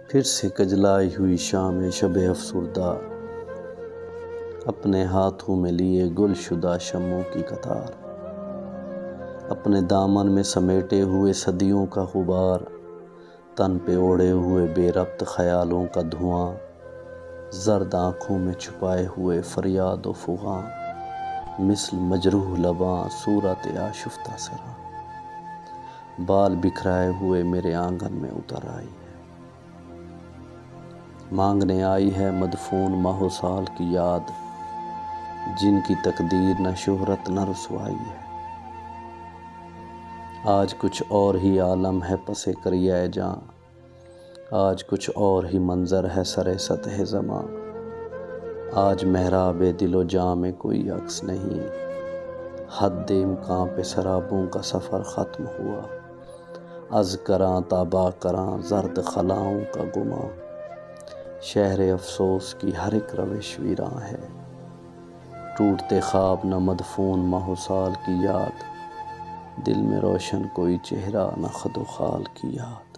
پھر سے کجلائی ہوئی شام شب افسردہ، اپنے ہاتھوں میں لیے گل شدہ شمعوں کی قطار، اپنے دامن میں سمیٹے ہوئے صدیوں کا غبار، تن پہ اوڑھے ہوئے بے ربط خیالوں کا دھواں، زرد آنکھوں میں چھپائے ہوئے فریاد و فغاں، مثل مجروح لباں صورت آشفتہ سراں، بال بکھرائے ہوئے میرے آنگن میں اتر آئی ہے، مانگنے آئی ہے مدفون ماہ و سال کی یاد، جن کی تقدیر نہ شہرت نہ رسوائی ہے۔ آج کچھ اور ہی عالم ہے پس کریہ جاں، آج کچھ اور ہی منظر ہے سر سطح زماں، آج محراب دل و جاں میں کوئی عکس نہیں، حد امکاں پہ سرابوں کا سفر ختم ہوا، از کراں تا با کراں زرد خلاؤں کا گماں، شہر افسوس کی ہر ایک روش ویراں ہے، ٹوٹتے خواب نہ مدفون ماہ و سال کی یاد، دل میں روشن کوئی چہرہ نہ خد و خال کی یاد۔